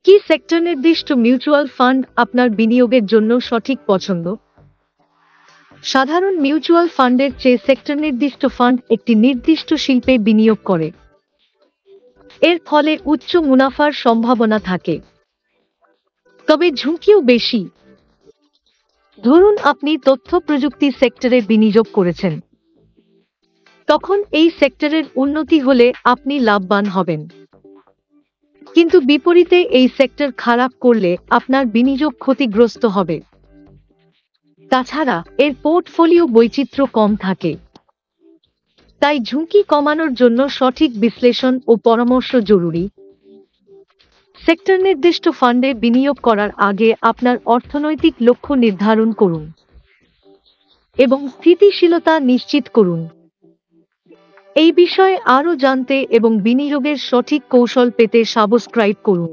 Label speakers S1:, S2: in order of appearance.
S1: কি সেক্টর নির্দিষ্ট mutual fund আপনার বিনিয়োগের জন্য সঠিক পছন্দ? সাধারণ মিউচুয়াল ফান্ডের চেয়ে সেক্টর নির্দিষ্ট ফান্ড একটি নির্দিষ্ট শিল্পে বিনিয়োগ করে। এর ফলে উচ্চ মুনাফার সম্ভাবনা থাকে, তবে ঝুঁকিও বেশি। ধরুন আপনি তথ্য প্রযুক্তি সেক্টরে বিনিয়োগ করেছেন, তখন এই সেক্টরের উন্নতি হলে আপনি লাভবান হবেন, কিন্তু বিপরীতে এই সেক্টর খারাপ করলে আপনার বিনিয়োগ ক্ষতিগ্রস্ত হবে। তাছাড়া এর পোর্টফোলিও বৈচিত্র্য কম থাকে, তাই ঝুঁকি কমানোর জন্য সঠিক বিশ্লেষণ ও পরামর্শ জরুরি। সেক্টর নির্দিষ্ট ফান্ডে বিনিয়োগ করার আগে আপনার অর্থনৈতিক লক্ষ্য নির্ধারণ করুন এবং স্থিতিশীলতা নিশ্চিত করুন। এই বিষয়ে আরও জানতে এবং বিনিয়োগের সঠিক কৌশল পেতে সাবস্ক্রাইব করুন।